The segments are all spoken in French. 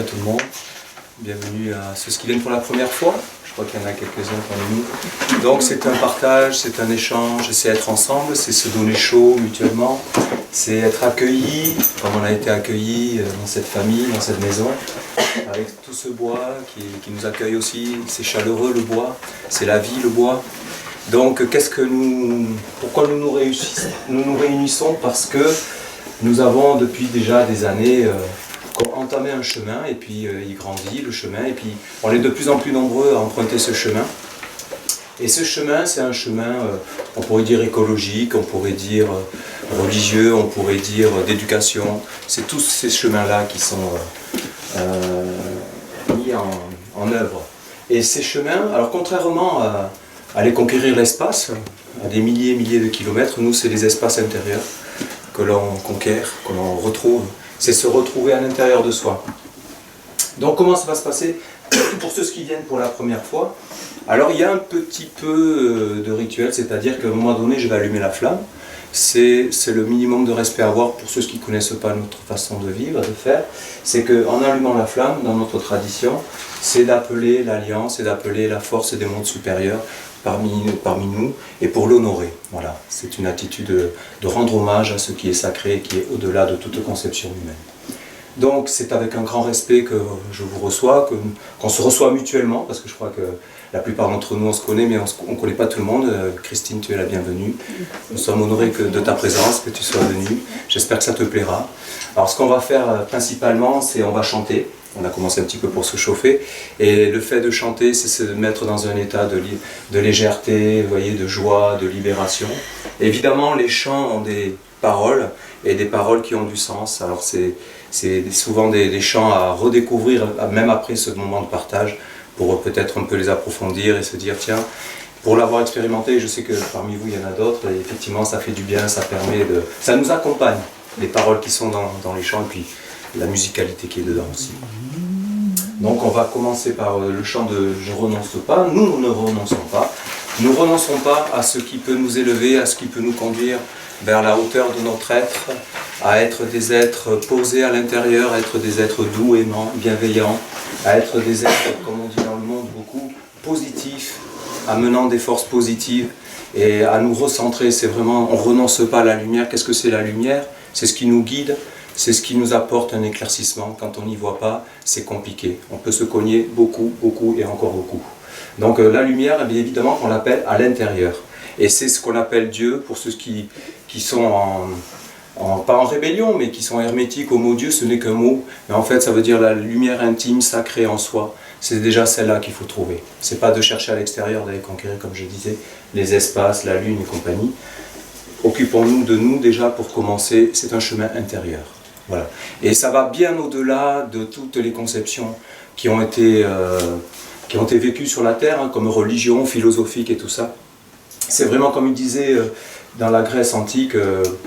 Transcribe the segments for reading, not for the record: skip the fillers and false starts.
à tout le monde. Bienvenue à ceux qui viennent pour la première fois. Je crois qu'il y en a quelques-uns parmi nous. Donc c'est un partage, c'est un échange, c'est être ensemble, c'est se donner chaud mutuellement, c'est être accueilli, comme on a été accueillis dans cette famille, dans cette maison, avec tout ce bois qui nous accueille aussi. C'est chaleureux le bois, c'est la vie le bois. Donc pourquoi nous nous réunissons? Parce que nous avons depuis déjà des années entamé un chemin et puis il grandit le chemin et puis on est de plus en plus nombreux à emprunter ce chemin. Et ce chemin, c'est un chemin, on pourrait dire écologique, on pourrait dire religieux, on pourrait dire d'éducation. C'est tous ces chemins-là qui sont mis en œuvre. Et ces chemins, alors contrairement à aller conquérir l'espace, à des milliers et milliers de kilomètres, nous c'est les espaces intérieurs que l'on conquiert, que l'on retrouve. C'est se retrouver à l'intérieur de soi. Donc comment ça va se passer pour ceux qui viennent pour la première fois? Alors il y a un petit peu de rituel, c'est-à-dire qu'à un moment donné je vais allumer la flamme. C'est le minimum de respect à avoir pour ceux qui ne connaissent pas notre façon de vivre, de faire. C'est qu'en allumant la flamme, dans notre tradition, c'est d'appeler l'alliance, c'est d'appeler la force des mondes supérieurs parmi nous, et pour l'honorer. Voilà, c'est une attitude de rendre hommage à ce qui est sacré, qui est au-delà de toute conception humaine. Donc c'est avec un grand respect que je vous reçois, qu'on se reçoit mutuellement, parce que je crois que la plupart d'entre nous on se connaît, mais on ne connaît pas tout le monde. Christine, tu es la bienvenue. Nous sommes honorés de ta présence, que tu sois venue. J'espère que ça te plaira. Alors ce qu'on va faire principalement, c'est on va chanter. On a commencé un petit peu pour se chauffer, et le fait de chanter, c'est se mettre dans un état de légèreté, vous voyez, de joie, de libération. Et évidemment, les chants ont des paroles, et des paroles qui ont du sens. Alors c'est souvent des chants à redécouvrir, même après ce moment de partage, pour peut-être un peu les approfondir et se dire, tiens, pour l'avoir expérimenté, je sais que parmi vous, il y en a d'autres, et effectivement, ça fait du bien, ça nous accompagne, les paroles qui sont dans les chants, et puis la musicalité qui est dedans aussi. Donc on va commencer par le chant de « Je renonce pas ». Nous ne renonçons pas. Nous ne renonçons pas à ce qui peut nous élever, à ce qui peut nous conduire vers la hauteur de notre être, à être des êtres posés à l'intérieur, à être des êtres doux, aimants, bienveillants, à être des êtres, comme on dit dans le monde beaucoup, positifs, amenant des forces positives et à nous recentrer. C'est vraiment, on ne renonce pas à la lumière. Qu'est-ce que c'est la lumière? C'est ce qui nous guide. C'est ce qui nous apporte un éclaircissement. Quand on n'y voit pas, c'est compliqué. On peut se cogner beaucoup, beaucoup et encore beaucoup. Donc la lumière, eh bien évidemment, on l'appelle à l'intérieur. Et c'est ce qu'on appelle Dieu pour ceux qui sont pas en rébellion, mais qui sont hermétiques au mot Dieu. Ce n'est qu'un mot, mais en fait ça veut dire la lumière intime, sacrée en soi. C'est déjà celle-là qu'il faut trouver. C'est pas de chercher à l'extérieur, d'aller conquérir, comme je disais, les espaces, la lune et compagnie. Occupons-nous de nous déjà pour commencer. C'est un chemin intérieur. Voilà. Et ça va bien au-delà de toutes les conceptions qui ont été vécues sur la Terre, comme religion, philosophique et tout ça. C'est vraiment comme il disait dans la Grèce antique,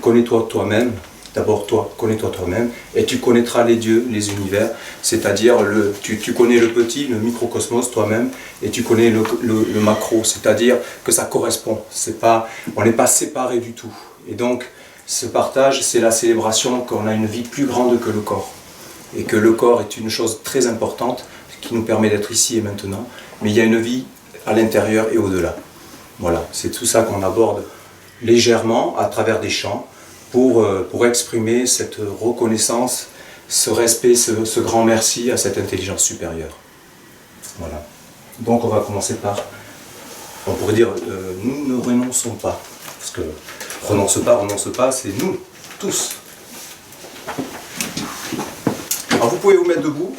connais-toi toi-même, d'abord toi, connais-toi toi-même, et tu connaîtras les dieux, les univers, c'est-à-dire tu connais le petit, le microcosmos toi-même, et tu connais le macro, c'est-à-dire que ça correspond, on n'est pas séparés du tout. Et donc, ce partage, c'est la célébration qu'on a une vie plus grande que le corps. Et que le corps est une chose très importante qui nous permet d'être ici et maintenant. Mais il y a une vie à l'intérieur et au-delà. Voilà, c'est tout ça qu'on aborde légèrement à travers des chants pour exprimer cette reconnaissance, ce respect, ce grand merci à cette intelligence supérieure. Voilà. Donc on va commencer par, on pourrait dire, nous ne renonçons pas. Parce que renonce pas, c'est nous, tous. Alors vous pouvez vous mettre debout.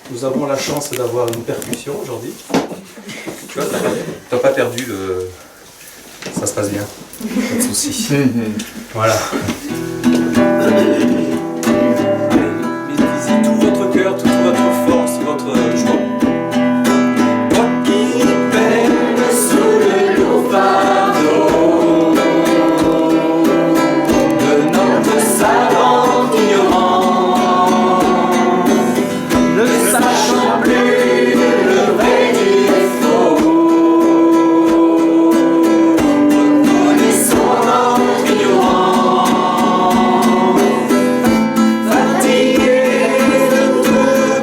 Nous avons la chance d'avoir une percussion aujourd'hui. Tu vois, t'as pas perdu le... Ça se passe bien, pas de soucis. Voilà. Mettez-y tout votre cœur, toute votre force, votre joie. Toi qui peines sous le lourd fardeau de notre savant ignorant, ne sachant plus le vrai du faux, reconnaissons notre ignorance, fatigués de tout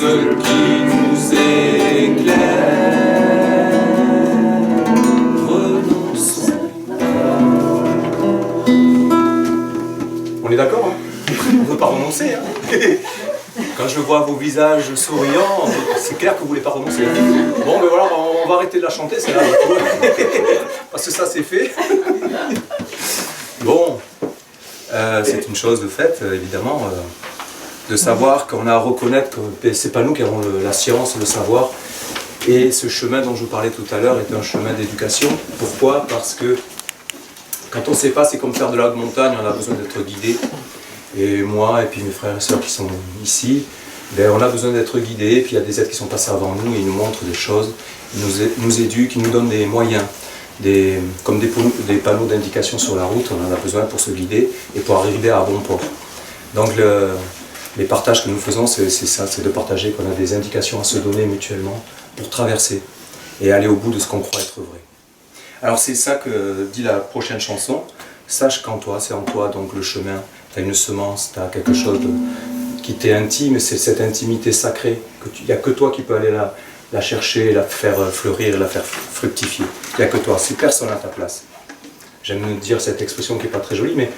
ce qui nous éclaire. Renonçons. On est d'accord, hein? On ne veut pas renoncer, hein? Quand je vois vos visages souriants, c'est clair que vous ne voulez pas renoncer. Bon, mais voilà, on va arrêter de la chanter, c'est là. Parce que ça, c'est fait. Bon, c'est une chose de fait, évidemment, de savoir qu'on a à reconnaître que c'est pas nous qui avons la science, le savoir. Et ce chemin dont je vous parlais tout à l'heure est un chemin d'éducation. Pourquoi? Parce que quand on ne sait pas, c'est comme faire de la haute montagne, on a besoin d'être guidé. Et moi, et puis mes frères et sœurs qui sont ici, ben, on a besoin d'être guidés. Et puis il y a des êtres qui sont passés avant nous et ils nous montrent des choses, ils nous éduquent, ils nous donnent des moyens, comme des panneaux d'indication sur la route. On en a besoin pour se guider et pour arriver à bon port. Donc les partages que nous faisons, c'est ça, c'est de partager qu'on a des indications à se donner mutuellement pour traverser et aller au bout de ce qu'on croit être vrai. Alors c'est ça que dit la prochaine chanson. Sache qu'en toi, c'est en toi donc le chemin. Tu as une semence, tu as quelque chose qui t'est intime, c'est cette intimité sacrée. Il n'y a que toi qui peux aller la chercher, la faire fleurir, la faire fructifier. Il n'y a que toi, c'est personne à ta place. J'aime dire cette expression qui n'est pas très jolie, mais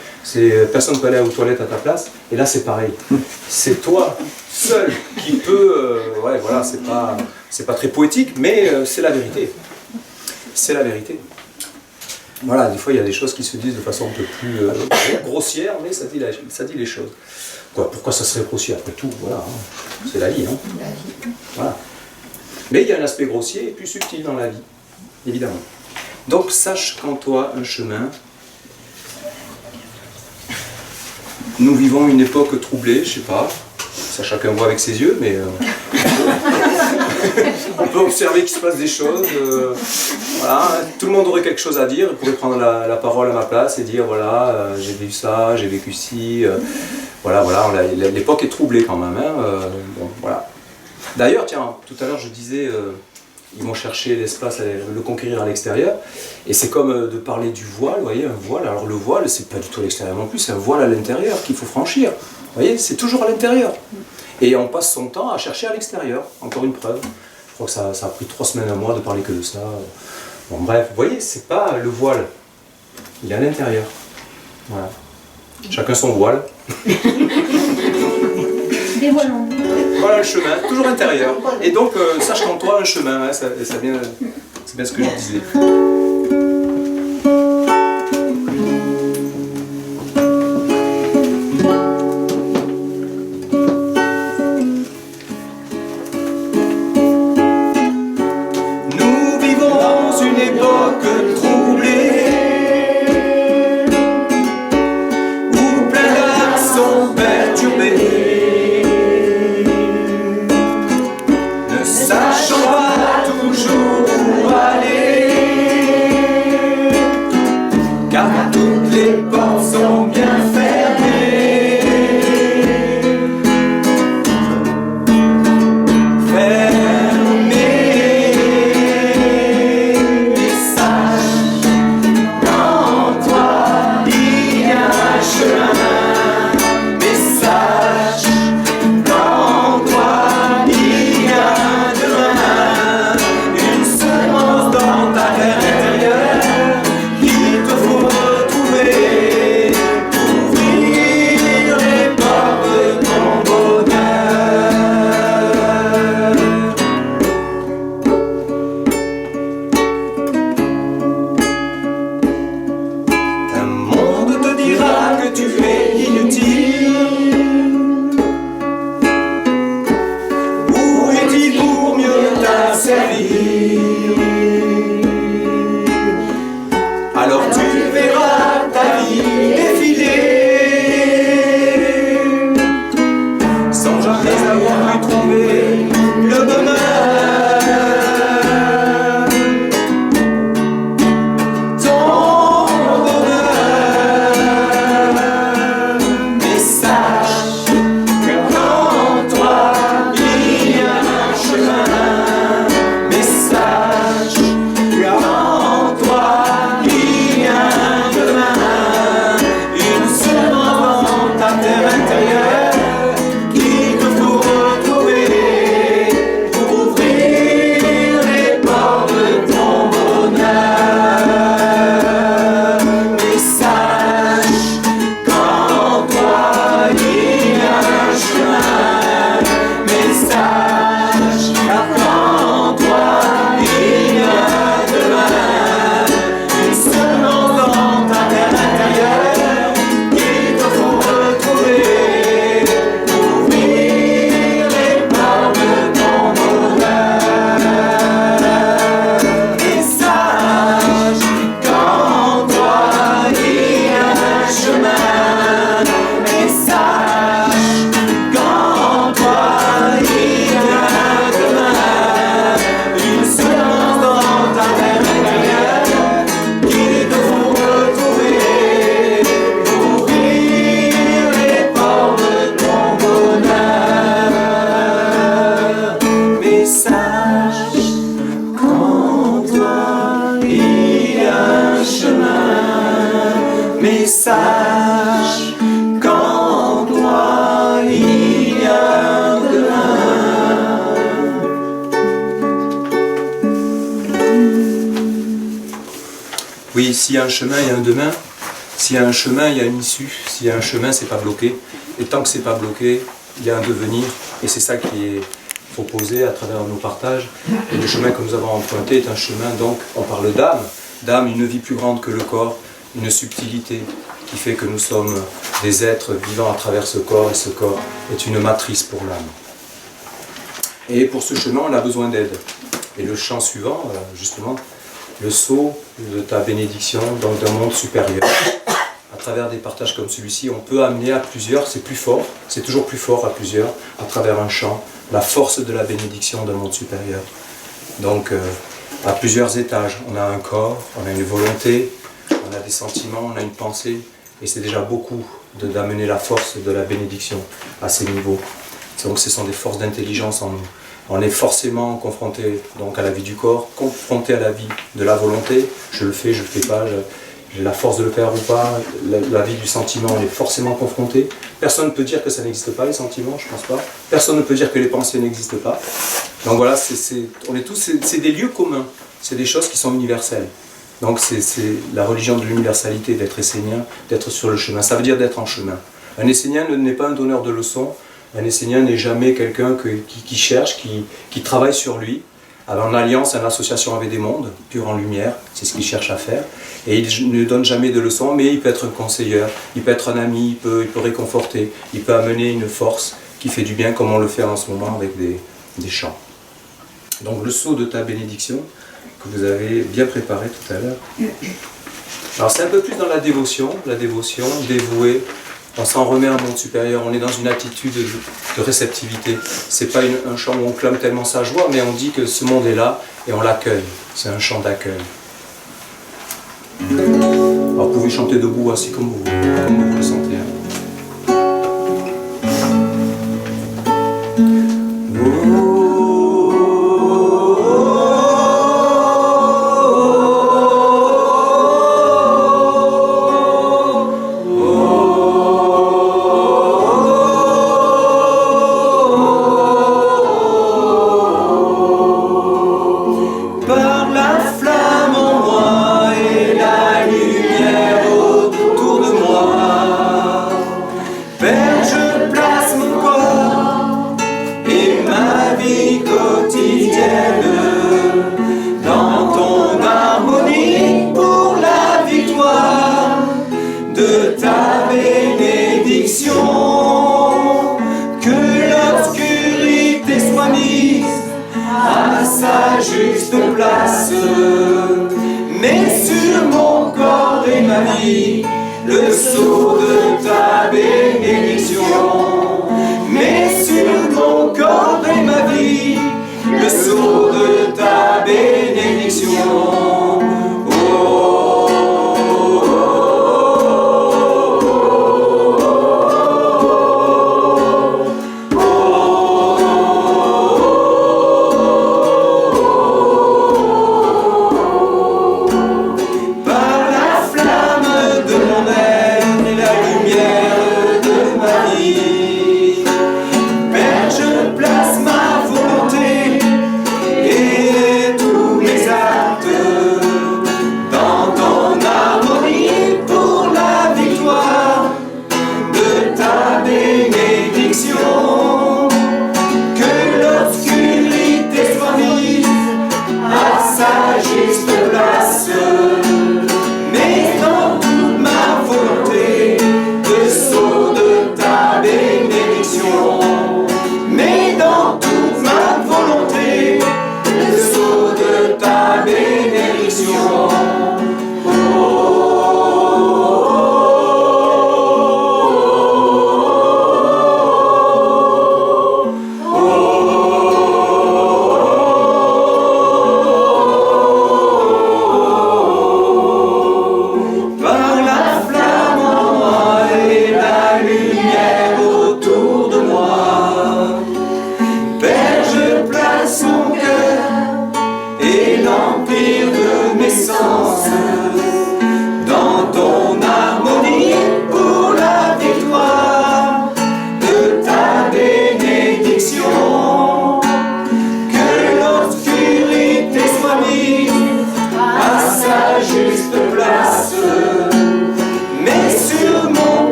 personne ne peut aller aux toilettes à ta place. Et là, c'est pareil. C'est toi seul qui peut... ouais, voilà, c'est pas très poétique, mais c'est la vérité. C'est la vérité. Voilà, des fois il y a des choses qui se disent de façon un peu plus grossière, mais ça dit les choses. Pourquoi ça serait grossier après tout? Voilà, hein. C'est la vie. Hein. Voilà. Mais il y a un aspect grossier et plus subtil dans la vie, évidemment. Donc sache qu'en toi un chemin. Nous vivons une époque troublée, je sais pas, ça chacun voit avec ses yeux, mais on peut observer qu'il se passe des choses. Voilà, tout le monde aurait quelque chose à dire, il pourrait prendre la parole à ma place et dire voilà, j'ai vu ça, j'ai vécu ci, voilà, l'époque est troublée quand même. Hein, bon, voilà. D'ailleurs, tiens, tout à l'heure je disais, ils vont chercher l'espace, le conquérir à l'extérieur, et c'est comme de parler du voile, vous voyez, un voile. Alors le voile, c'est pas du tout à l'extérieur non plus, c'est un voile à l'intérieur qu'il faut franchir. Vous voyez, c'est toujours à l'intérieur. Et on passe son temps à chercher à l'extérieur, encore une preuve. Je crois que ça a pris 3 semaines à moi de parler que de ça. Bon bref, vous voyez, c'est pas le voile, il est à l'intérieur. Voilà. Chacun son voile. Dévoilons. Voilà le chemin, toujours intérieur. Et donc, sache qu'en toi un chemin, hein, c'est bien ce que je disais. Sachant pas toujours où aller. s'il y a un chemin, il y a un demain. S'il y a un chemin, il y a une issue. S'il y a un chemin, c'est pas bloqué. Et tant que c'est pas bloqué, il y a un devenir. Et c'est ça qui est proposé à travers nos partages. Et le chemin que nous avons emprunté est un chemin, donc, on parle d'âme. D'âme, une vie plus grande que le corps, une subtilité qui fait que nous sommes des êtres vivant à travers ce corps, et ce corps est une matrice pour l'âme. Et pour ce chemin, on a besoin d'aide. Et le chant suivant, justement, le sceau de ta bénédiction, donc d'un monde supérieur. À travers des partages comme celui-ci, on peut amener à plusieurs, c'est plus fort, c'est toujours plus fort à plusieurs, à travers un chant, la force de la bénédiction d'un monde supérieur. Donc, à plusieurs étages, on a un corps, on a une volonté, on a des sentiments, on a une pensée, et c'est déjà beaucoup d'amener la force de la bénédiction à ces niveaux. Donc ce sont des forces d'intelligence en nous. On est forcément confronté donc à la vie du corps, confronté à la vie de la volonté. Je le fais, je le fais pas, j'ai la force de le faire ou pas. La vie du sentiment, on est forcément confronté. Personne ne peut dire que ça n'existe pas, les sentiments, je pense pas. Personne ne peut dire que les pensées n'existent pas. Donc voilà, on est tous, c'est des lieux communs, c'est des choses qui sont universelles. Donc c'est la religion de l'universalité, d'être essénien, d'être sur le chemin. Ça veut dire d'être en chemin. Un essénien n'est pas un donneur de leçons. Un essénien n'est jamais quelqu'un qui cherche, qui travaille sur lui, en alliance, en association avec des mondes, pur en lumière, c'est ce qu'il cherche à faire. Et il ne donne jamais de leçons, mais il peut être un conseiller, il peut être un ami, il peut réconforter, il peut amener une force qui fait du bien, comme on le fait en ce moment avec des chants. Donc le sceau de ta bénédiction, que vous avez bien préparé tout à l'heure. Alors c'est un peu plus dans la dévotion dévouée. On s'en remet à un monde supérieur, on est dans une attitude de réceptivité. C'est pas un chant où on clame tellement sa joie, mais on dit que ce monde est là et on l'accueille. C'est un chant d'accueil. Alors vous pouvez chanter debout, assis comme vous le sentez. Le sceau de ta bénédiction, mets sur mon corps et ma vie, le sceau de ta bénédiction. Par la flamme de mon être et la lumière de ma vie,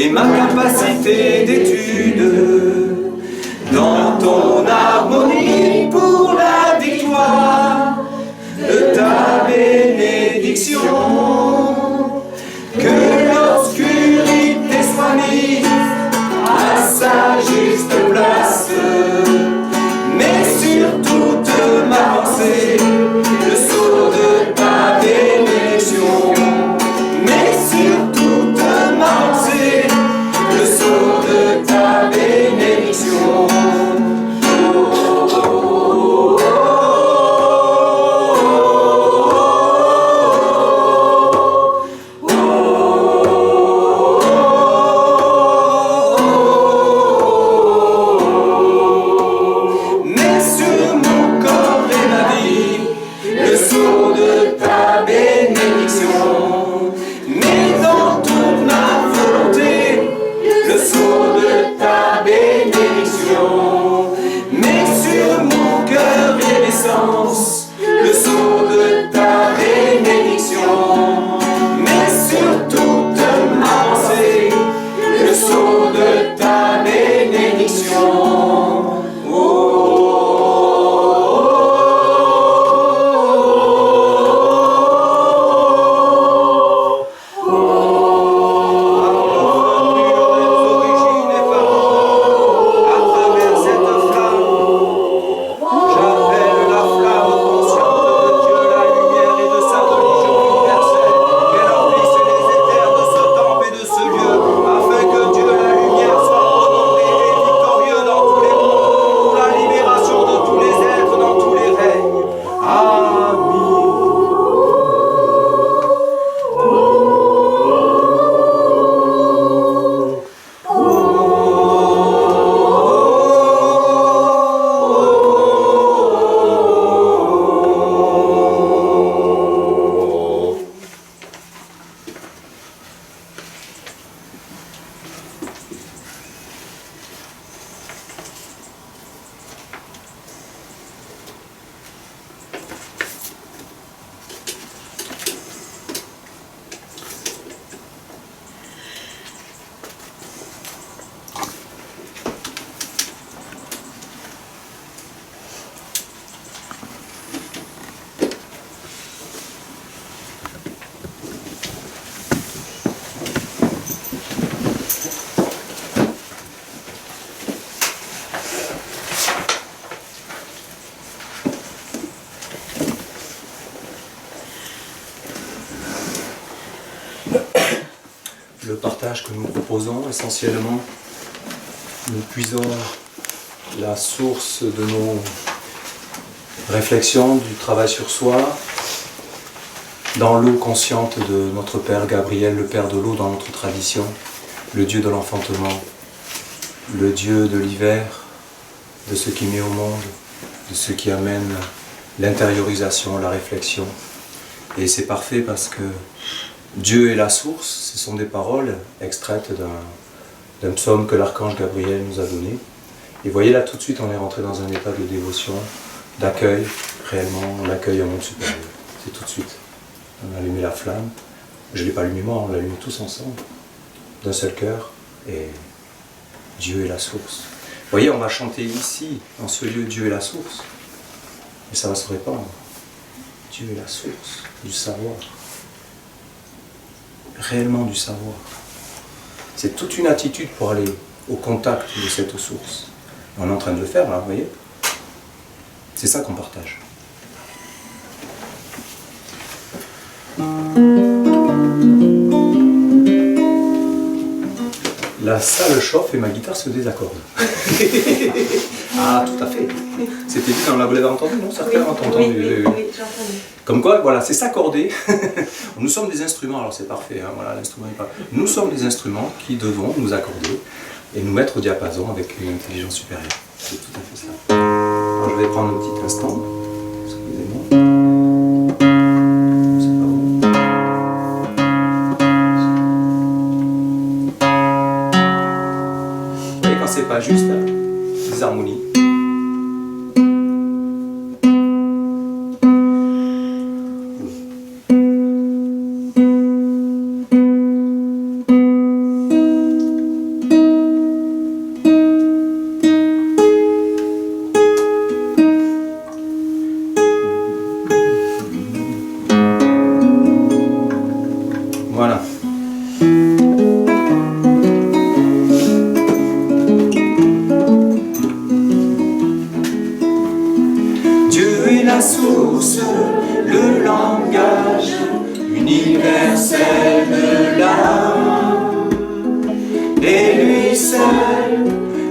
et ma capacité d'étude dans ton harmonie pour la victoire de ta bénédiction. Que l'obscurité soit mise à sa juste place, mais sur toute ma pensée, le sceau de ta bénédiction. Mais sur toute ma pensée, le sceau de ta bénédiction. Le partage que nous proposons, essentiellement, nous puisons la source de nos réflexions, du travail sur soi, dans l'eau consciente de notre Père Gabriel, le Père de l'eau dans notre tradition, le Dieu de l'enfantement, le Dieu de l'hiver, de ce qui met au monde, de ce qui amène l'intériorisation, la réflexion. Et c'est parfait parce que Dieu est la source, ce sont des paroles extraites d'un psaume que l'archange Gabriel nous a donné. Et voyez là, tout de suite, on est rentré dans un état de dévotion, d'accueil, réellement, on accueille un monde supérieur. C'est tout de suite. On a allumé la flamme. Je ne l'ai pas allumé moi, on l'a allumé tous ensemble, d'un seul cœur, et Dieu est la source. Vous voyez, on va chanter ici, dans ce lieu, Dieu est la source. Mais ça va se répandre. Dieu est la source du savoir. Réellement du savoir. C'est toute une attitude pour aller au contact de cette source. On est en train de le faire là, vous voyez. C'est ça qu'on partage. La salle chauffe et ma guitare se désaccorde. Ah, tout à fait. C'était dit, on l'avait entendu, non? Certains ont entendu. Oui, j'ai entendu. Comme quoi, voilà, c'est s'accorder. Nous sommes des instruments, alors c'est parfait, hein, voilà, l'instrument est pas... Nous sommes des instruments qui devons nous accorder et nous mettre au diapason avec une intelligence supérieure. C'est tout à fait ça. Alors, je vais prendre un petit instant. Excusez-moi. C'est pas bon. Vous voyez, quand c'est pas juste, hein, des harmonies. le langage universel de l'âme. Et lui seul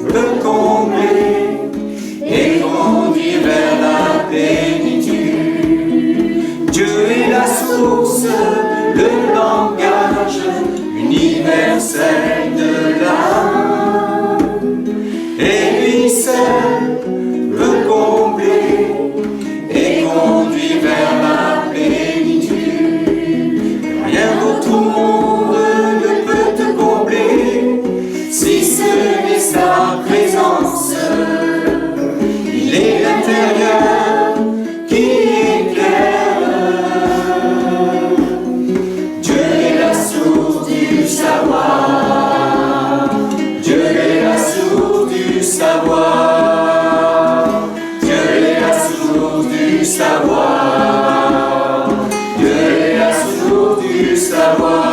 peut combler et conduire vers la plénitude. Dieu est la source, le langage universel de l'âme. Et lui seul peut combler et conduire vers la plénitude. Rien d'autre au monde ne peut te combler si ce n'est sa présence. Il est l'intérieur qui éclaire. Dieu est la source du savoir. Dieu est la source du savoir. Dieu est la source du savoir. Dieu est la source du savoir.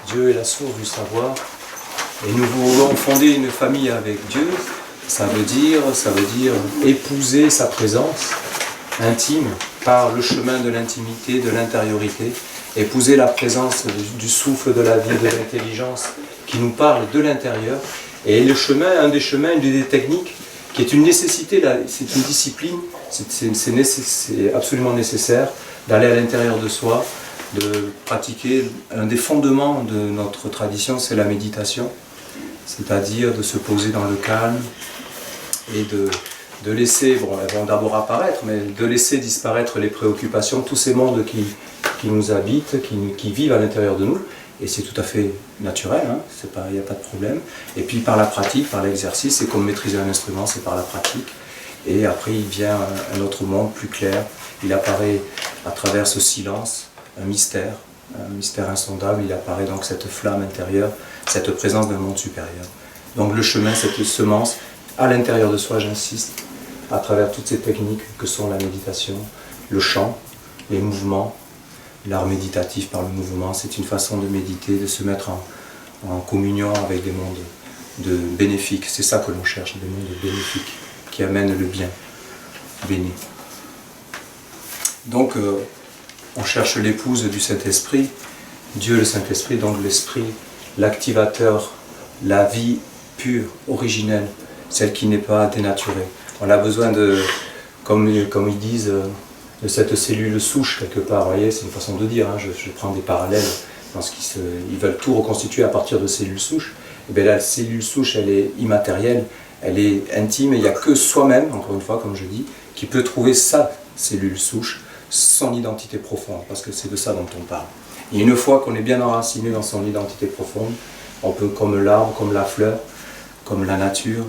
Dieu est la source du savoir et nous voulons fonder une famille avec Dieu. Ça veut dire épouser sa présence intime par le chemin de l'intimité, de l'intériorité, épouser la présence du souffle de la vie, de l'intelligence qui nous parle de l'intérieur. Et le chemin, un des chemins, une des techniques qui est une nécessité, c'est une discipline, c'est absolument nécessaire d'aller à l'intérieur de soi, de pratiquer. Un des fondements de notre tradition, c'est la méditation, c'est-à-dire de se poser dans le calme et de laisser, bon, elles vont d'abord apparaître, mais de laisser disparaître les préoccupations, tous ces mondes qui nous habitent, qui vivent à l'intérieur de nous, et c'est tout à fait naturel, hein, il n'y a pas de problème. Et puis par la pratique, par l'exercice, c'est comme maîtriser un instrument, c'est par la pratique. Et après il vient un autre monde plus clair, il apparaît à travers ce silence, un mystère insondable, il apparaît donc cette flamme intérieure, cette présence d'un monde supérieur. Donc le chemin, cette semence, à l'intérieur de soi, j'insiste, à travers toutes ces techniques que sont la méditation, le chant, les mouvements, l'art méditatif par le mouvement, c'est une façon de méditer, de se mettre en communion avec des mondes bénéfiques. C'est ça que l'on cherche, des mondes bénéfiques, qui amènent le bien, béni. Donc, on cherche l'épouse du Saint-Esprit, Dieu le Saint-Esprit, donc l'Esprit, l'activateur, la vie pure, originelle, celle qui n'est pas dénaturée. On a besoin de, comme ils disent, de cette cellule souche quelque part. Vous voyez, c'est une façon de dire, hein, je prends des parallèles, parce qu'ils veulent tout reconstituer à partir de cellules souches. Et bien la cellule souche, elle est immatérielle, elle est intime, et il n'y a que soi-même, encore une fois, comme je dis, qui peut trouver sa cellule souche, son identité profonde, parce que c'est de ça dont on parle. Et une fois qu'on est bien enraciné dans son identité profonde, on peut, comme l'arbre, comme la fleur, comme la nature,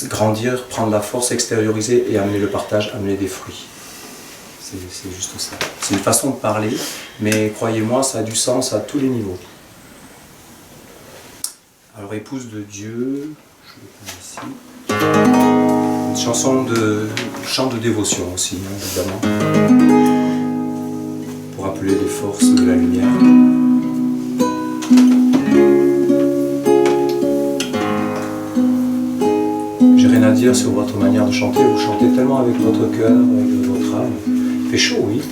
grandir, prendre la force, extérioriser et amener le partage, amener des fruits. C'est juste ça. C'est une façon de parler, mais croyez-moi, ça a du sens à tous les niveaux. Alors, épouse de Dieu, je le prends ici. Une chanson chant de dévotion aussi, évidemment, pour appeler les forces de la lumière. J'ai rien à dire sur votre manière de chanter, vous chantez tellement avec votre cœur, avec votre âme. Il fait chaud, oui.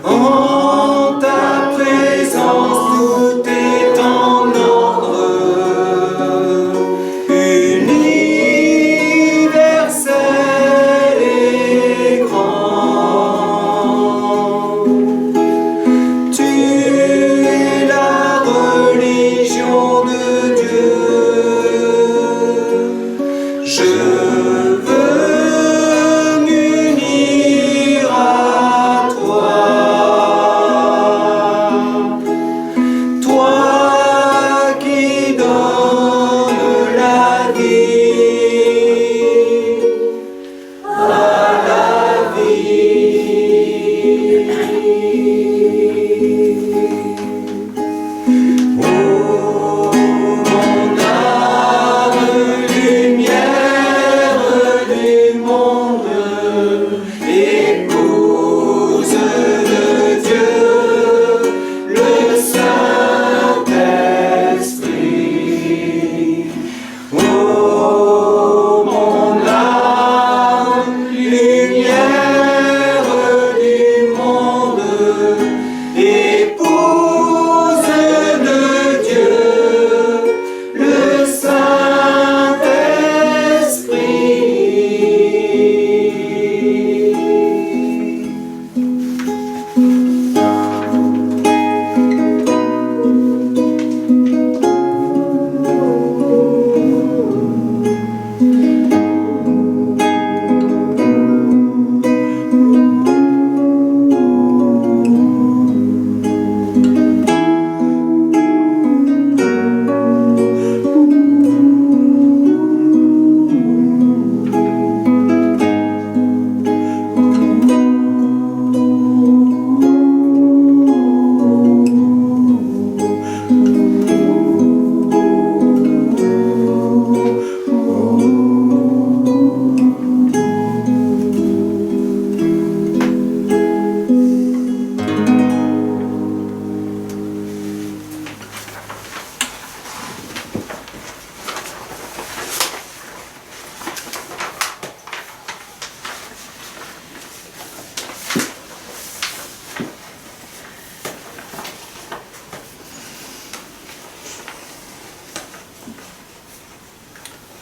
En ta présence, tout est en ordre.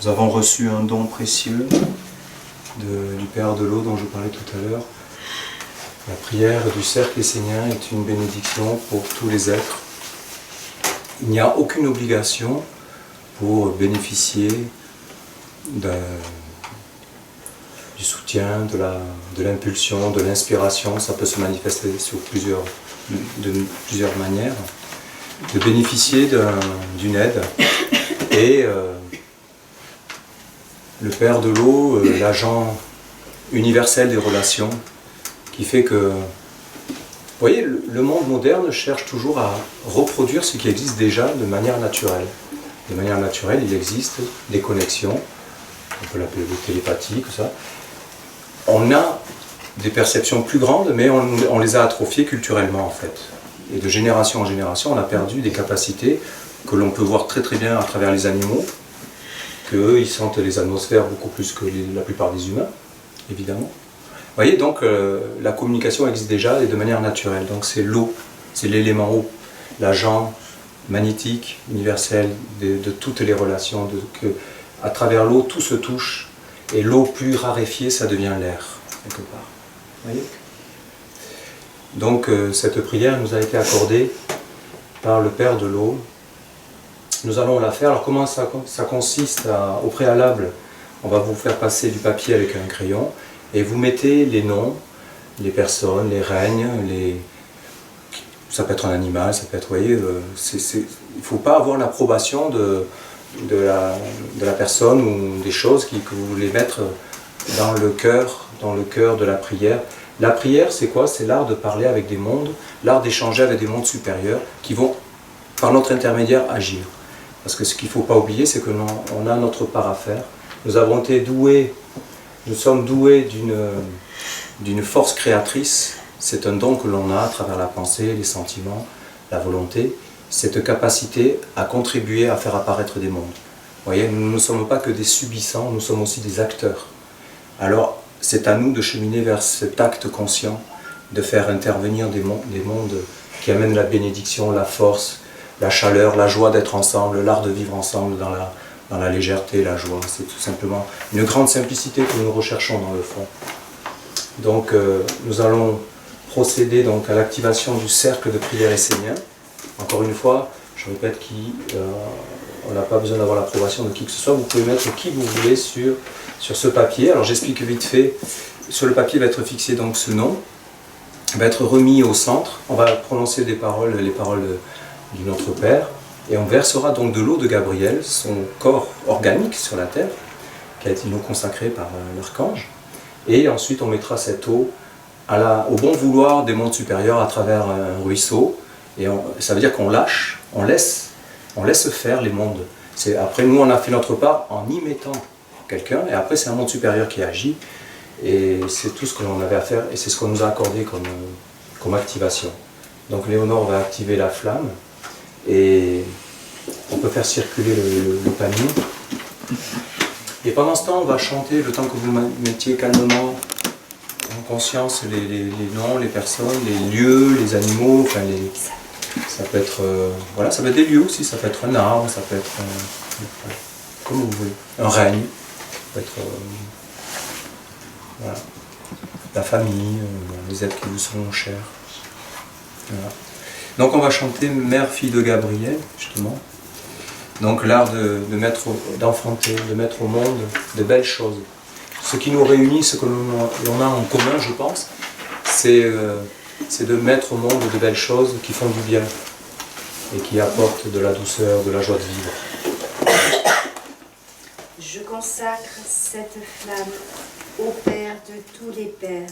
Nous avons reçu un don précieux du Père de l'eau dont je parlais tout à l'heure. La prière du cercle essénien est une bénédiction pour tous les êtres. Il n'y a aucune obligation pour bénéficier du soutien, de l'impulsion, de l'inspiration. Ça peut se manifester de plusieurs manières. De bénéficier d'une aide. Et le Père de l'eau, l'agent universel des relations, qui fait que, vous voyez, le monde moderne cherche toujours à reproduire ce qui existe déjà de manière naturelle. De manière naturelle, il existe des connexions, on peut l'appeler télépathique, ça. On a des perceptions plus grandes, mais on les a atrophiées culturellement, en fait. Et de génération en génération, on a perdu des capacités que l'on peut voir très très bien à travers les animaux, qu'eux, ils sentent les atmosphères beaucoup plus que la plupart des humains, évidemment. Vous voyez, donc la communication existe déjà et de manière naturelle. Donc c'est l'eau, c'est l'élément eau, l'agent magnétique, universel de toutes les relations, à travers l'eau, tout se touche, et l'eau plus raréfiée, ça devient l'air, quelque part. Vous voyez ? Donc cette prière nous a été accordée par le Père de l'eau. Nous allons la faire. Alors comment ça consiste au préalable? On va vous faire passer du papier avec un crayon, et vous mettez les noms, les personnes, les règnes, ça peut être un animal, ça peut être, vous voyez, il ne faut pas avoir l'approbation de la personne ou des choses que vous voulez mettre dans le cœur de la prière. La prière, c'est quoi? C'est l'art de parler avec des mondes, l'art d'échanger avec des mondes supérieurs qui vont, par notre intermédiaire, agir. Parce que ce qu'il ne faut pas oublier, c'est que on a notre part à faire. Nous avons été doués, nous sommes doués d'une force créatrice. C'est un don que l'on a à travers la pensée, les sentiments, la volonté. Cette capacité à contribuer à faire apparaître des mondes. Vous voyez, nous ne sommes pas que des subissants, nous sommes aussi des acteurs. Alors, c'est à nous de cheminer vers cet acte conscient, de faire intervenir des mondes qui amènent la bénédiction, la force, la chaleur, la joie d'être ensemble, l'art de vivre ensemble dans la légèreté, la joie. C'est tout simplement une grande simplicité que nous recherchons dans le fond. Donc nous allons procéder donc à l'activation du cercle de prière essénien. Encore une fois, je répète on n'a pas besoin d'avoir l'approbation de qui que ce soit. Vous pouvez mettre qui vous voulez sur ce papier. Alors j'explique vite fait. Sur le papier va être fixé donc ce nom, va être remis au centre. On va prononcer les paroles du Notre Père, et on versera donc de l'eau de Gabriel, son corps organique sur la terre, qui a été nous consacré par l'archange, et ensuite on mettra cette eau au bon vouloir des mondes supérieurs à travers un ruisseau, et ça veut dire qu'on lâche, on laisse faire les mondes. Après nous on a fait notre part en y mettant quelqu'un, et après c'est un monde supérieur qui agit, et c'est tout ce que l'on avait à faire, et c'est ce qu'on nous a accordé comme activation. Donc Léonore va activer la flamme, et on peut faire circuler le panier. Et pendant ce temps, on va chanter, le temps que vous mettiez calmement en conscience les noms, les personnes, les lieux, les animaux, enfin ça peut être voilà, ça peut être des lieux aussi, ça peut être un arbre, ça peut être comme vous voulez, un règne, ça peut être voilà, la famille, les êtres qui vous sont chers. Voilà. Donc on va chanter Mère, fille de Gabriel, justement. Donc l'art d'enfanter, de mettre au monde de belles choses. Ce qui nous réunit, ce que l'on a en commun, je pense, c'est de mettre au monde de belles choses qui font du bien et qui apportent de la douceur, de la joie de vivre. Je consacre cette flamme au Père de tous les pères.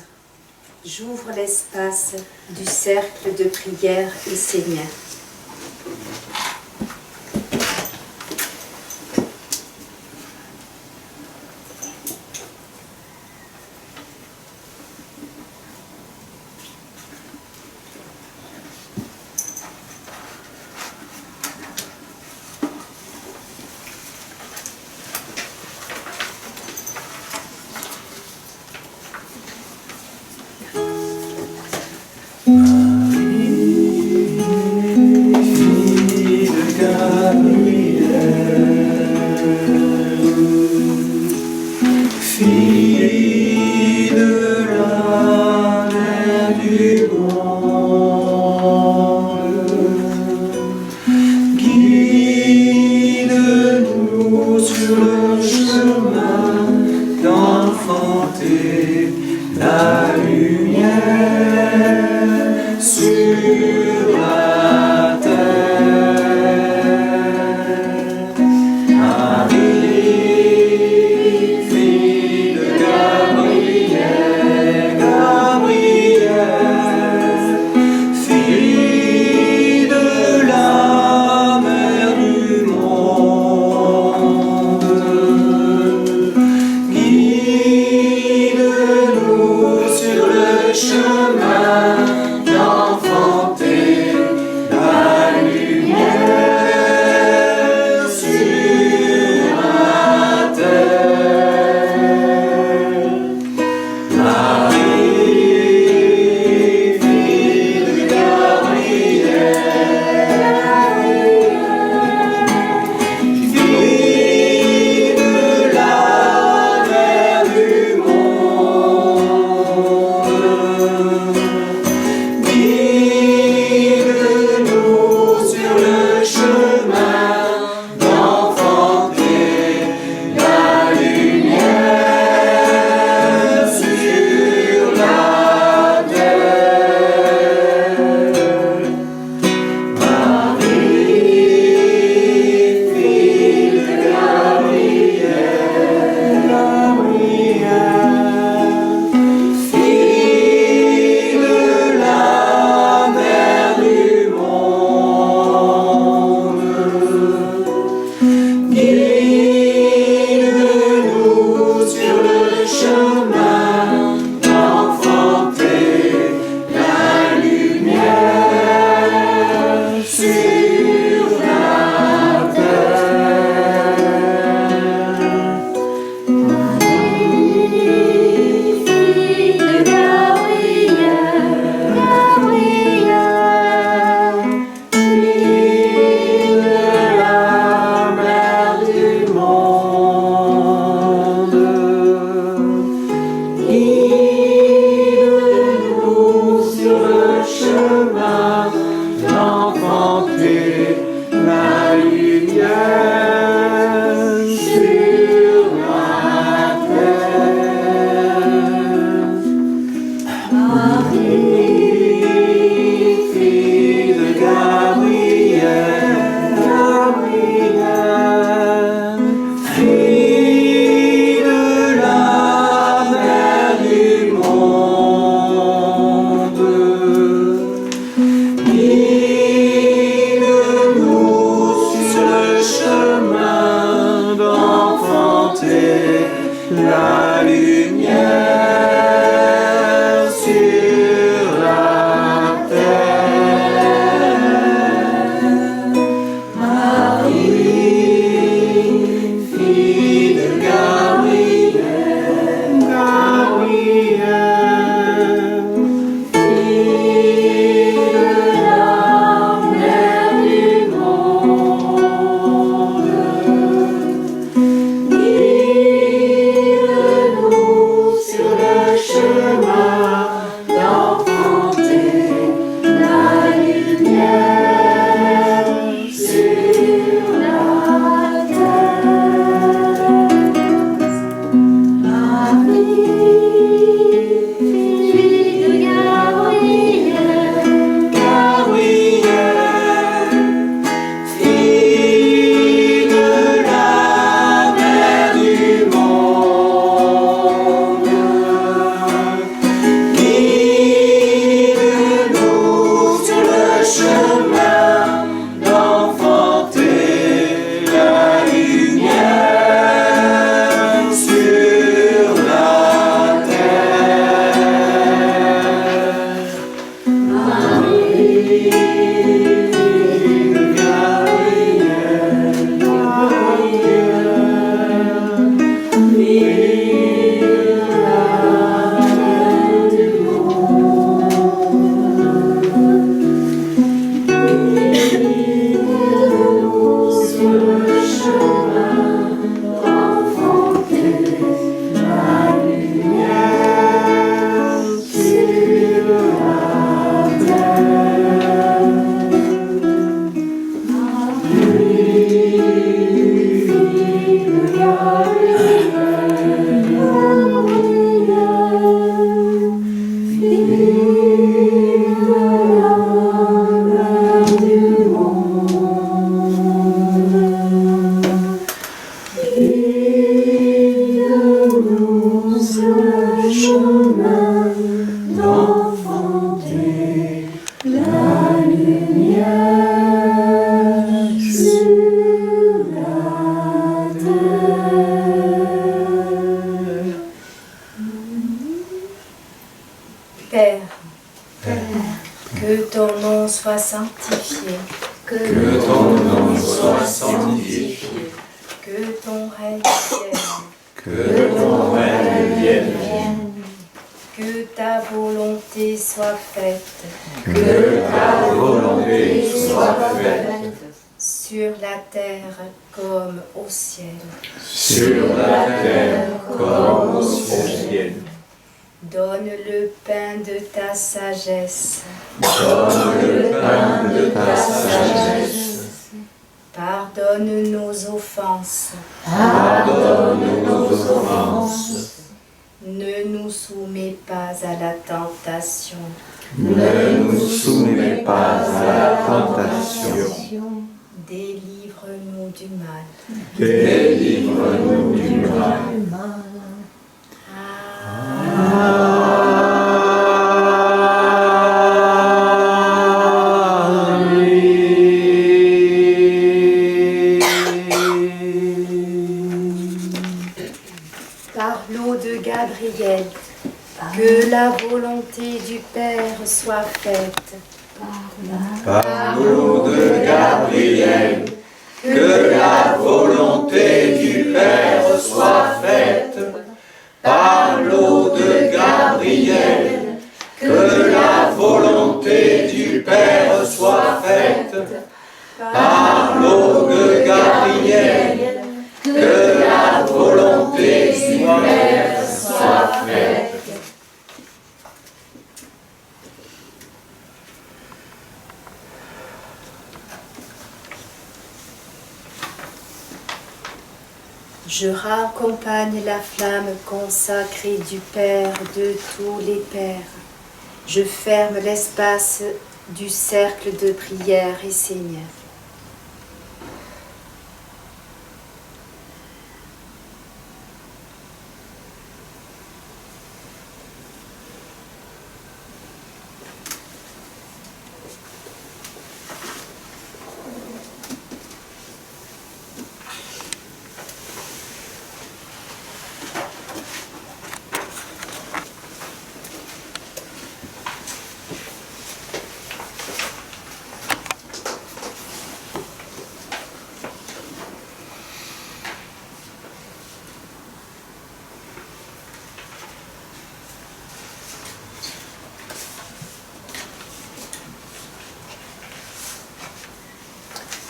J'ouvre l'espace du cercle de prière essénien. Marie, Guide-nous sur le chemin d'enfanter la lumière sur la la lumière sur la terre. Marie, fille de Gabriel, Gabriel, fille de la mère du monde. Sur le chemin d'enfanter la lumière sur la terre. Marie, fille de Gabriel, Gabriel, fille de la mère du monde. Guide-nous sur le chemin d'enfanter la lumière sur la terre. Marie, fille de Gabriel, Gabriel, fille de la mère du monde. Guide-nous sur le chemin d'enfanter la lumière sur la terre. Fille de Gabriel, fille de la mère du monde. Guide-nous sur le chemin d'enfanter la lumière sur la terre. Père, que ton nom soit sanctifié, Que ton nom soit sanctifié, que ton règne vienne, que ton règne vienne, que ta volonté soit faite que ta volonté soit faite sur la terre comme au ciel. sur la terre comme au ciel. Donne le pain de ta sagesse, Donne le pain de ta sagesse. pardonne nos offenses, Pardonne nos offenses. ne nous soumets pas à la tentation, Ne nous soumets pas à la tentation. délivre-nous du mal. Délivre-nous du mal. Gabriel, que la volonté du Père soit faite. Par l'eau de Gabriel, que la volonté du Père soit faite. Par l'eau de Gabriel, que la volonté du Père soit faite. Par l'eau de Gabriel, que la volonté du Père soit faite. Je raccompagne la flamme consacrée du Père de tous les pères. Je ferme l'espace du cercle de prière et Seigneur.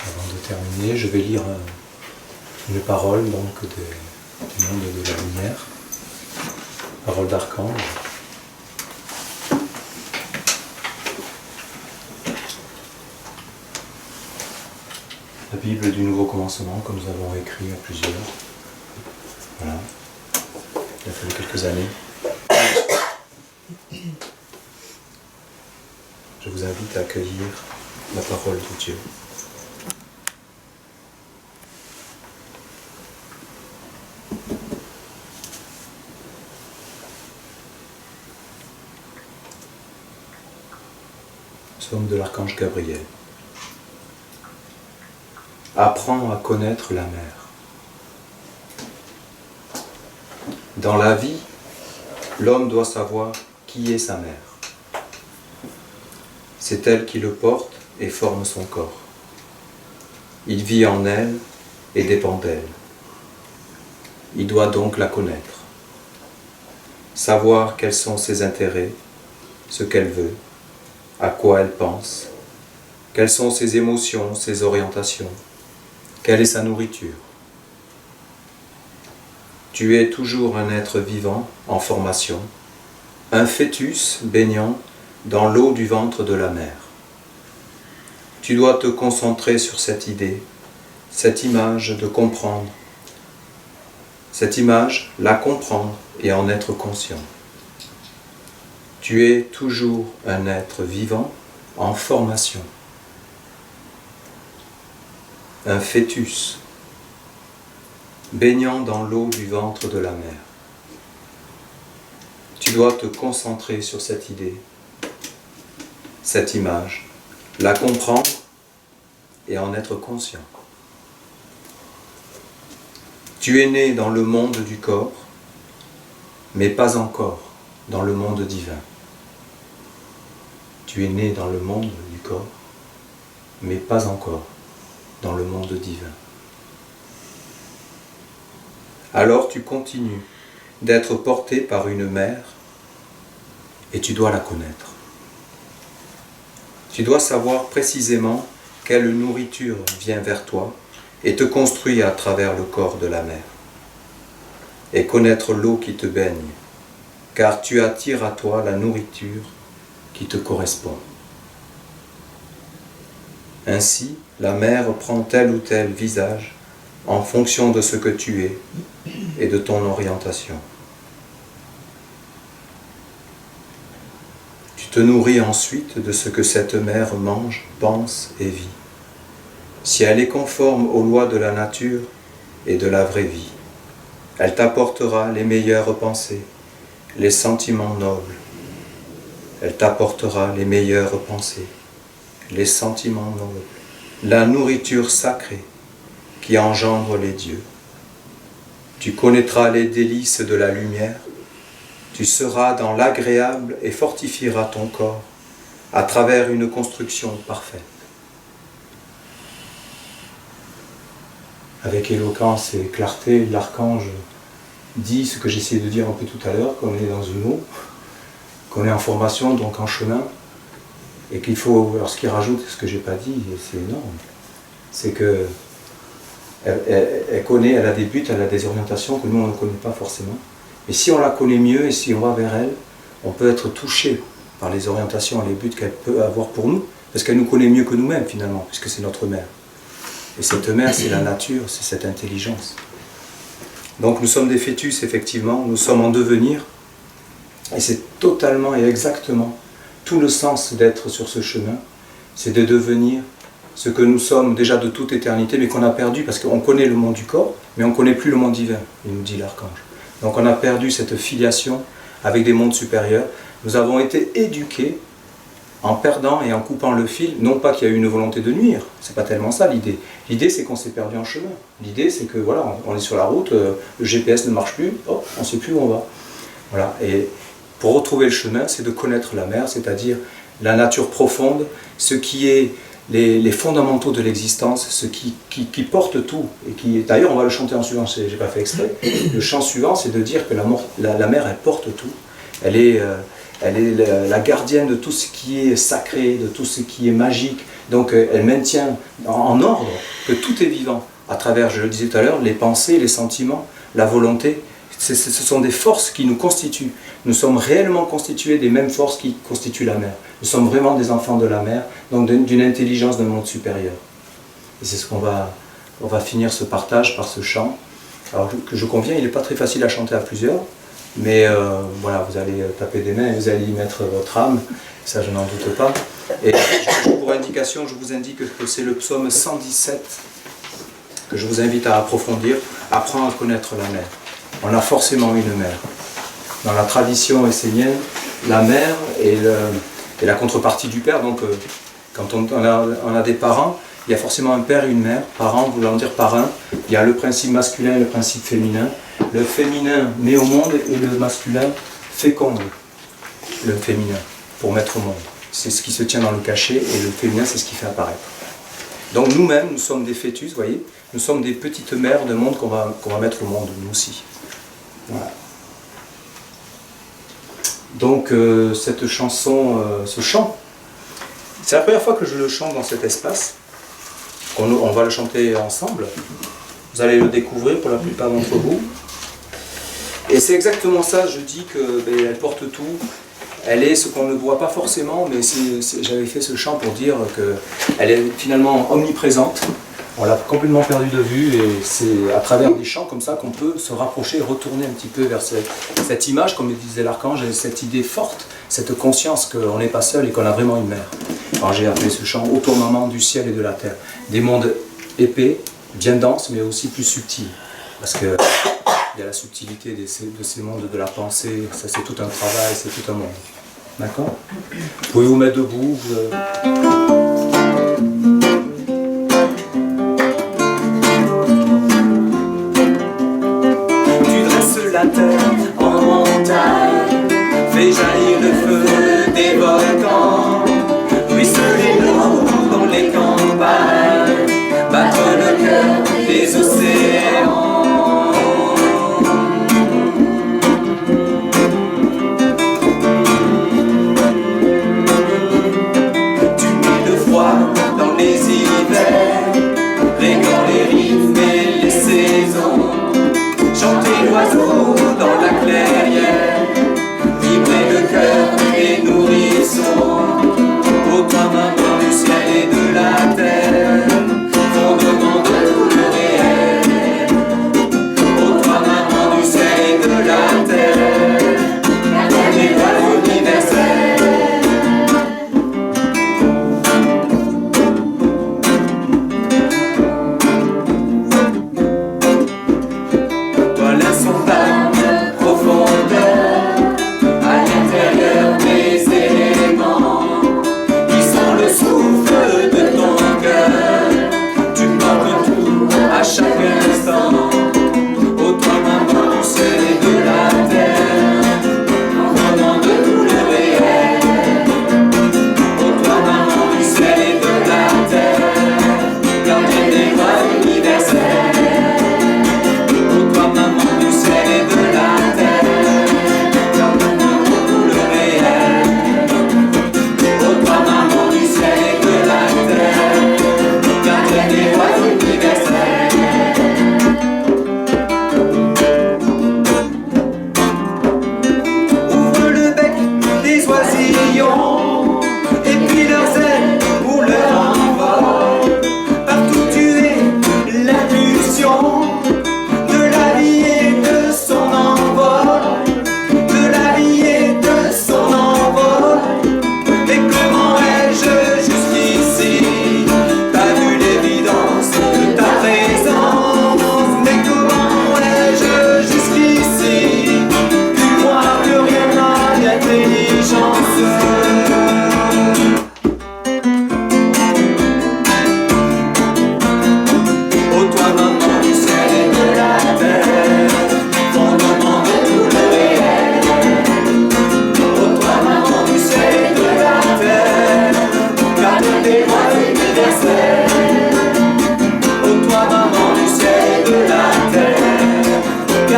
Avant de terminer, je vais lire une parole donc du monde de la lumière, parole d'archange. La Bible du Nouveau Commencement, que nous avons écrit à plusieurs. Voilà. Il a fallu quelques années. Je vous invite à accueillir la parole de Dieu. Psaume de l'archange Gabriel. Apprends à connaître la mer. Dans la vie, l'homme doit savoir qui est sa mère. C'est elle qui le porte et forme son corps. Il vit en elle et dépend d'elle. Il doit donc la connaître. Savoir quels sont ses intérêts, ce qu'elle veut, à quoi elle pense, quelles sont ses émotions, ses orientations, quelle est sa nourriture. Tu es toujours un être vivant en formation, un fœtus baignant dans l'eau du ventre de la mer. Tu dois te concentrer sur cette idée, cette image de comprendre, cette image, la comprendre et en être conscient. Tu es toujours un être vivant en formation, un fœtus baignant dans l'eau du ventre de la mer. Tu dois te concentrer sur cette idée, cette image, la comprendre et en être conscient. Tu es né dans le monde du corps, mais pas encore dans le monde divin. Tu es né dans le monde du corps, mais pas encore dans le monde divin. Alors tu continues d'être porté par une mère et tu dois la connaître. Tu dois savoir précisément quelle nourriture vient vers toi et te construit à travers le corps de la mère. Et connaître l'eau qui te baigne, car tu attires à toi la nourriture qui te correspond. Ainsi, la mère prend tel ou tel visage en fonction de ce que tu es et de ton orientation. Tu te nourris ensuite de ce que cette mère mange, pense et vit. Si elle est conforme aux lois de la nature et de la vraie vie, elle t'apportera les meilleures pensées, les sentiments nobles. Elle t'apportera les meilleures pensées, les sentiments nobles, la nourriture sacrée qui engendre les dieux. Tu connaîtras les délices de la lumière Tu seras dans l'agréable et fortifieras ton corps à travers une construction parfaite. Avec éloquence et clarté, l'archange dit ce que j'essayais de dire un peu tout à l'heure, qu'on est dans une eau, qu'on est en formation, donc en chemin, et qu'il faut, alors ce qu'il rajoute, ce que j'ai pas dit, et c'est énorme, c'est que elle connaît, elle a des buts, elle a des orientations que nous on ne connaît pas forcément. Et si on la connaît mieux et si on va vers elle, on peut être touché par les orientations et les buts qu'elle peut avoir pour nous, parce qu'elle nous connaît mieux que nous-mêmes finalement, puisque c'est notre mère. Et cette mère, c'est la nature, c'est cette intelligence. Donc nous sommes des fœtus, effectivement, nous sommes en devenir, et c'est totalement et exactement tout le sens d'être sur ce chemin, c'est de devenir ce que nous sommes déjà de toute éternité, mais qu'on a perdu, parce qu'on connaît le monde du corps, mais on ne connaît plus le monde divin, il nous dit l'archange. Donc on a perdu cette filiation avec des mondes supérieurs. Nous avons été éduqués en perdant et en coupant le fil, non pas qu'il y a eu une volonté de nuire, c'est pas tellement ça l'idée. L'idée c'est qu'on s'est perdu en chemin. L'idée c'est que voilà, on est sur la route, le GPS ne marche plus, hop, on ne sait plus où on va. Voilà. Et pour retrouver le chemin, c'est de connaître la mer, c'est-à-dire la nature profonde, ce qui est les fondamentaux de l'existence, ce qui porte tout. Et qui, d'ailleurs, on va le chanter en suivant, j'ai pas fait exprès. Le chant suivant, c'est de dire que la mer, elle porte tout. Elle est la gardienne de tout ce qui est sacré, de tout ce qui est magique. Donc elle maintient en ordre que tout est vivant, à travers, je le disais tout à l'heure, les pensées, les sentiments, la volonté. Ce sont des forces qui nous constituent. Nous sommes réellement constitués des mêmes forces qui constituent la mer. Nous sommes vraiment des enfants de la mer, donc d'une intelligence d'un monde supérieur. Et c'est ce qu'on va finir ce partage par ce chant. Alors que je conviens, il n'est pas très facile à chanter à plusieurs, mais voilà, vous allez taper des mains et vous allez y mettre votre âme, ça je n'en doute pas. Et pour indication, je vous indique que c'est le psaume 117 que je vous invite à approfondir, apprendre à connaître la mer. On a forcément une mère. Dans la tradition essénienne, la mère est la contrepartie du père. Donc, quand on a des parents, il y a forcément un père et une mère. Parents voulant dire parrain. Il y a le principe masculin et le principe féminin. Le féminin met au monde et le masculin féconde le féminin pour mettre au monde. C'est ce qui se tient dans le cachet et le féminin, c'est ce qui fait apparaître. Donc nous-mêmes, nous sommes des fœtus, vous voyez, nous sommes des petites mères de monde qu'on va mettre au monde, nous aussi. Voilà. Donc cette chanson, ce chant, c'est la première fois que je le chante dans cet espace. On va le chanter ensemble. Vous allez le découvrir pour la plupart d'entre vous. Et c'est exactement ça, je dis qu'elle porte tout. Elle est ce qu'on ne voit pas forcément, mais j'avais fait ce chant pour dire qu'elle est finalement omniprésente. On l'a complètement perdu de vue et c'est à travers des chants comme ça qu'on peut se rapprocher et retourner un petit peu vers cette image, comme le disait l'archange, et cette idée forte, cette conscience qu'on n'est pas seul et qu'on a vraiment une mère. Alors j'ai appelé ce chant « Au tournement du ciel et de la terre ». Des mondes épais, bien denses, mais aussi plus subtils. Parce qu'il y a la subtilité de ces mondes de la pensée, ça c'est tout un travail, c'est tout un monde. D'accord ? Vous pouvez vous mettre debout. La terre en montagne, fait jaillir le feu des volcans, ruisseler l'eau dans les campagnes, battre le cœur des océans. Tu mets le froid dans les hivers, réglant les rythmes et les saisons. Chanter l'oiseau dans la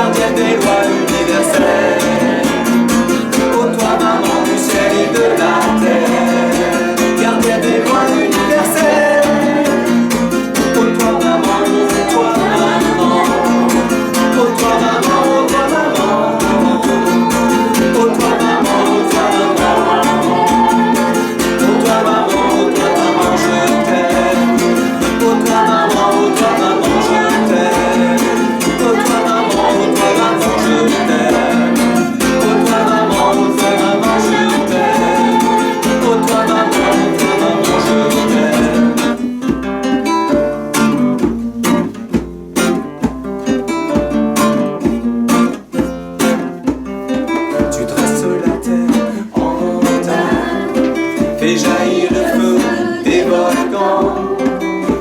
gardienne des lois universelles. Oh toi maman du ciel et de la terre, gardienne des lois universelles. Oh toi maman, oh toi maman, oh toi maman, oh toi maman, oh toi maman, oh toi maman, oh toi maman, oh toi maman, je t'aime. Oh toi maman, oh toi maman, je t'aime. Oh toi maman, oh toi maman, je t'aime. Oh toi maman, oh toi maman, je t'aime. Oh toi maman, oh toi maman, je t'aime. Tu dresses la terre en montagne, fais jaillir le feu des volcans,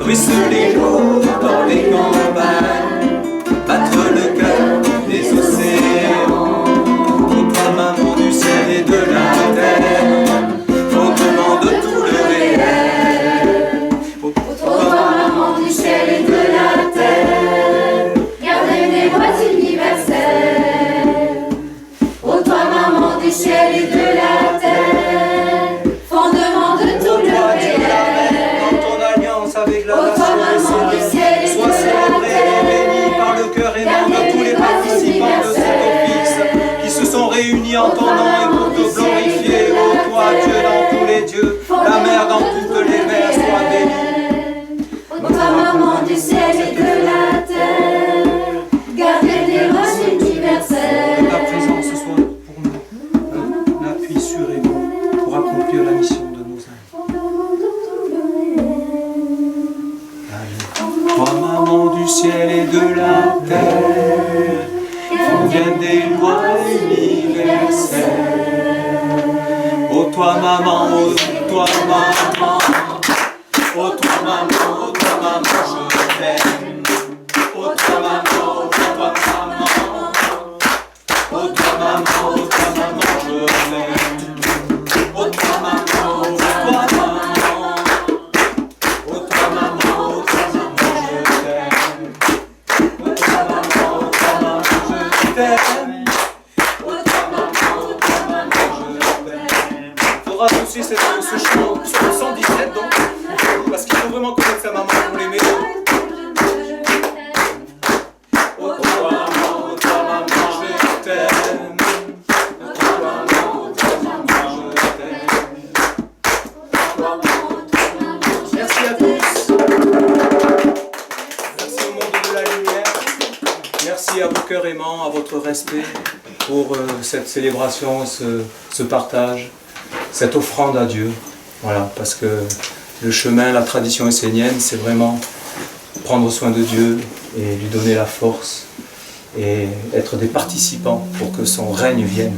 ruisseler l'eau dans les campagnes, battre le cœur des océans. Oh toi maman du ciel et de la terre, fondement de tout le réel. Oh toi maman du ciel et de la terre, gardienne des lois universelles. Oh toi maman du ciel et de la terre, fondement de tout le réel. Dans ton alliance avec la nation et sois célébré et béni par le cœur aimant de tous les participants de cet office qui se sont réunis en ton nom et pour te glorifier. Oh toi Dieu dans tous les dieux, la mère dans toutes les mères, sois bénie. Ô toi maman du ciel et de la terre, gardienne des lois universelles. Que ta présence soit pour nous un appui sûr et bon pour accomplir la mission de nos âmes. Toi maman du ciel et de la terre, fontaine des lois universelles. Oh toi maman, oh toi maman, oh toi maman, oh toi maman, je t'aime. Oh toi maman, oh toi maman, oh toi maman, oh toi maman, je t'aime. Oh toi maman, oh toi maman, oh toi maman, oh toi maman, je t'aime. Oh toi maman, oh toi maman, je t'aime. Oh toi maman, oh toi maman, je t'aime. Faudra aussi ce chant sur le 117 donc, parce qu'il faut vraiment connaître sa maman pour l'aimer. Oh toi maman, oh toi maman, je t'aime. Oh toi maman, oh toi maman, je t'aime. Merci à tous. Merci au monde de la lumière. Merci à vos cœurs aimants, à votre respect pour cette célébration, ce partage, cette offrande à Dieu. Voilà, parce que le chemin, la tradition essénienne, c'est vraiment prendre soin de Dieu et lui donner la force et être des participants pour que son règne vienne.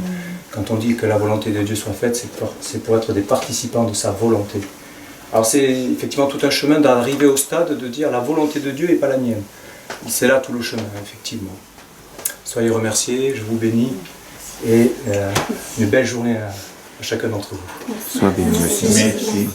Quand on dit que la volonté de Dieu soit faite, c'est pour être des participants de sa volonté. Alors c'est effectivement tout un chemin d'arriver au stade de dire la volonté de Dieu et pas la mienne. C'est là tout le chemin, effectivement. Soyez remerciés, je vous bénis et une belle journée à chacun d'entre vous. Sois béni aussi. Merci.